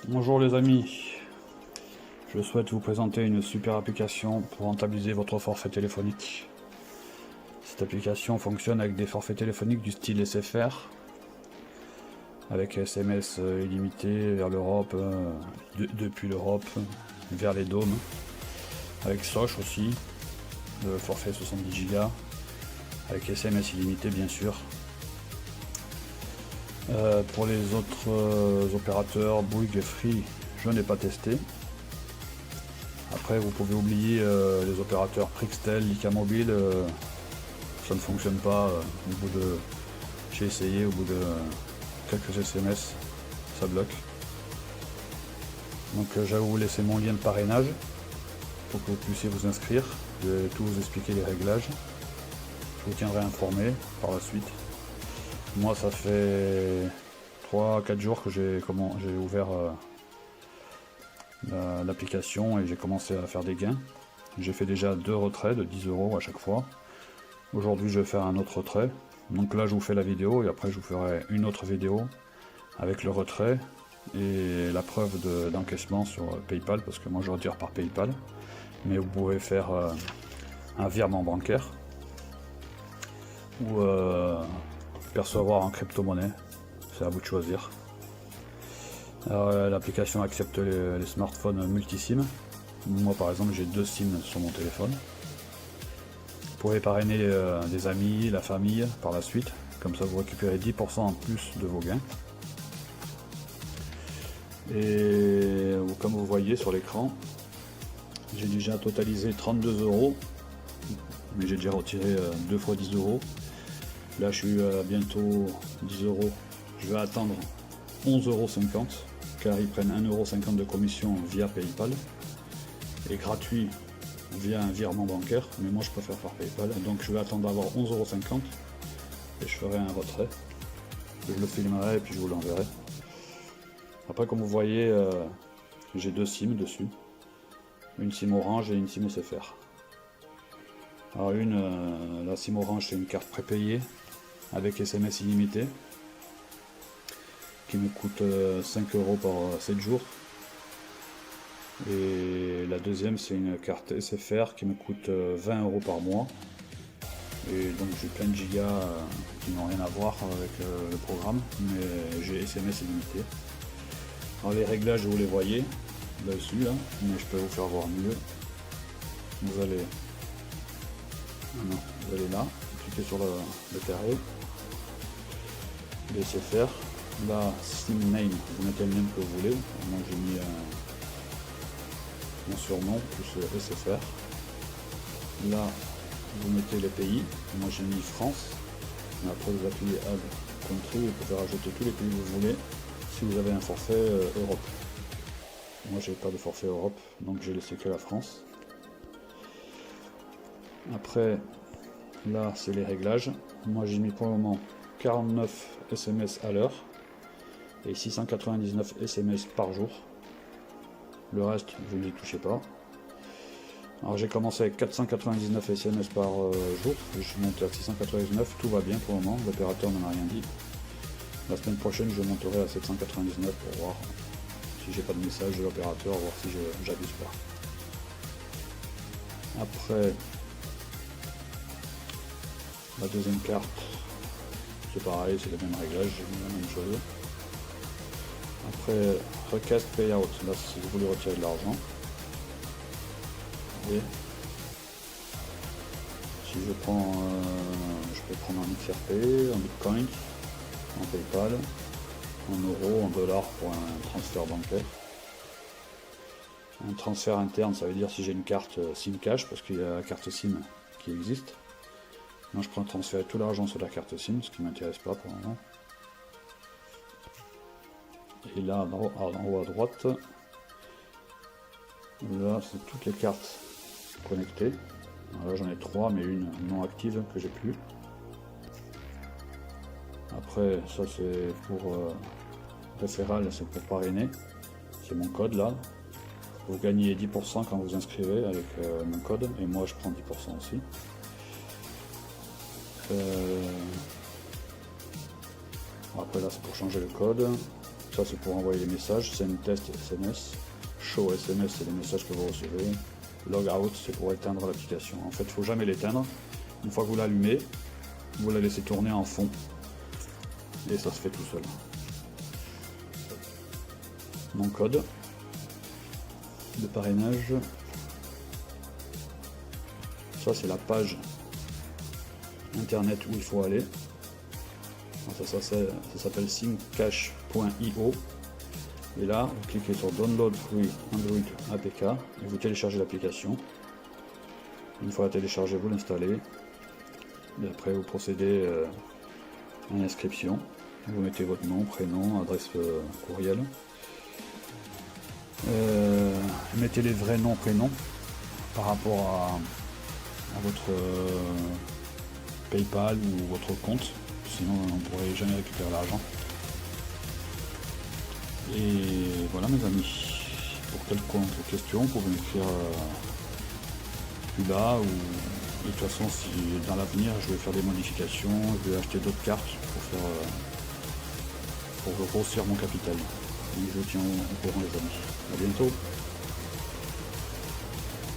Bonjour les amis, je souhaite vous présenter une super application pour rentabiliser votre forfait téléphonique. Cette application fonctionne avec des forfaits téléphoniques du style SFR, avec SMS illimité vers l'Europe, depuis l'Europe vers les dômes, avec Soch aussi, le forfait 70 Go, avec SMS illimité bien sûr. Pour les autres opérateurs, Bouygues, Free, je n'ai pas testé. Après, vous pouvez oublier les opérateurs Prixtel, Lyca Mobile, ça ne fonctionne pas. Au bout de, j'ai essayé, au bout de quelques SMS, ça bloque. Donc, je vais vous laisser mon lien de parrainage pour que vous puissiez vous inscrire. Je vais tout vous expliquer les réglages. Je vous tiendrai informé par la suite. Moi, ça fait 3-4 jours que j'ai ouvert l'application et j'ai commencé à faire des gains. J'ai fait déjà 2 retraits de 10 € à chaque fois. Aujourd'hui, je vais faire un autre retrait. Donc là, je vous fais la vidéo et après, je vous ferai une autre vidéo avec le retrait et la preuve d'encaissement sur PayPal, parce que moi, je retire par PayPal. Mais vous pouvez faire un virement bancaire ou percevoir en crypto-monnaie, c'est à vous de choisir. L'application accepte les smartphones multi-SIM. Moi par exemple j'ai 2 SIM sur mon téléphone. Vous pouvez parrainer des amis, la famille par la suite, comme ça vous récupérez 10% en plus de vos gains. Et comme vous voyez sur l'écran, j'ai déjà totalisé 32 €, mais j'ai déjà retiré 2 fois 10 €. Là, je suis à bientôt 10 €. Je vais attendre 11,50 € car ils prennent 1,50 € de commission via PayPal et gratuit via un virement bancaire. Mais moi, je préfère par PayPal. Donc, je vais attendre d'avoir 11,50 € et je ferai un retrait. Je le filmerai et puis je vous l'enverrai. Après, comme vous voyez, j'ai 2 SIM dessus. Une SIM Orange et une SIM SFR. Alors, la SIM Orange, c'est une carte prépayée avec SMS illimité qui me coûte 5 € par 7 jours, et la deuxième c'est une carte SFR qui me coûte 20 € par mois, et donc j'ai plein de gigas qui n'ont rien à voir avec le programme, mais j'ai SMS illimité. Alors les réglages vous les voyez là-dessus là, mais je peux vous faire voir mieux. Vous allez là, cliquez sur le carré, laissez faire. Là, SIM name, vous mettez le même que vous voulez. Moi j'ai mis mon surnom plus SFR. Là, vous mettez les pays. Moi j'ai mis France. Et après vous appuyez Add Country et vous pouvez rajouter tous les pays que vous voulez si vous avez un forfait Europe. Moi j'ai pas de forfait Europe, donc j'ai laissé que la France. Après, là c'est les réglages. Moi j'ai mis pour le moment 49 SMS à l'heure et 699 SMS par jour. Le reste, vous n'y touchez pas. Alors j'ai commencé avec 499 SMS par jour, je suis monté à 699, tout va bien pour le moment, l'opérateur n'en a rien dit. La semaine prochaine, je monterai à 799 pour voir si j'ai pas de message de l'opérateur, voir si j'abuse pas. Après, la deuxième carte, c'est pareil, c'est le même réglage, j'ai mis la même chose. Après, request payout, là c'est si vous voulez retirer de l'argent. Et si je prends, je peux prendre en XRP, en Bitcoin, en PayPal, en euros, en dollars pour un transfert bancaire. Un transfert interne, ça veut dire si j'ai une carte SIM cash, parce qu'il y a la carte SIM qui existe. Moi je prends transférer tout l'argent sur la carte SIM, ce qui ne m'intéresse pas pour le moment. Et là en haut à droite, là c'est toutes les cartes connectées. Alors là j'en ai 3 mais une non active que j'ai plus. Après ça c'est pour référal, c'est pour parrainer. C'est mon code là. Vous gagnez 10% quand vous inscrivez avec mon code, et moi je prends 10% aussi. Après là c'est pour changer le code. ça c'est pour envoyer les messages, send test SMS, show SMS c'est les messages que vous recevez, log out c'est pour éteindre l'application. En fait il ne faut jamais l'éteindre, une fois que vous l'allumez, vous la laissez tourner en fond et ça se fait tout seul. Mon code de parrainage, ça c'est la page internet où il faut aller. Ça s'appelle synccash.io et là vous cliquez sur download free Android APK et vous téléchargez l'application. Une fois téléchargé, vous l'installez et après vous procédez à l'inscription. Vous mettez votre nom, prénom, adresse courriel. Mettez les vrais noms, prénoms par rapport à votre PayPal ou votre compte, sinon on ne pourrait jamais récupérer l'argent. Et voilà mes amis, pour quelconque question, vous pouvez m'écrire plus bas, ou de toute façon si dans l'avenir je vais faire des modifications, je vais acheter d'autres cartes pour grossir mon capital. Donc je vous tiens au courant les amis. À bientôt.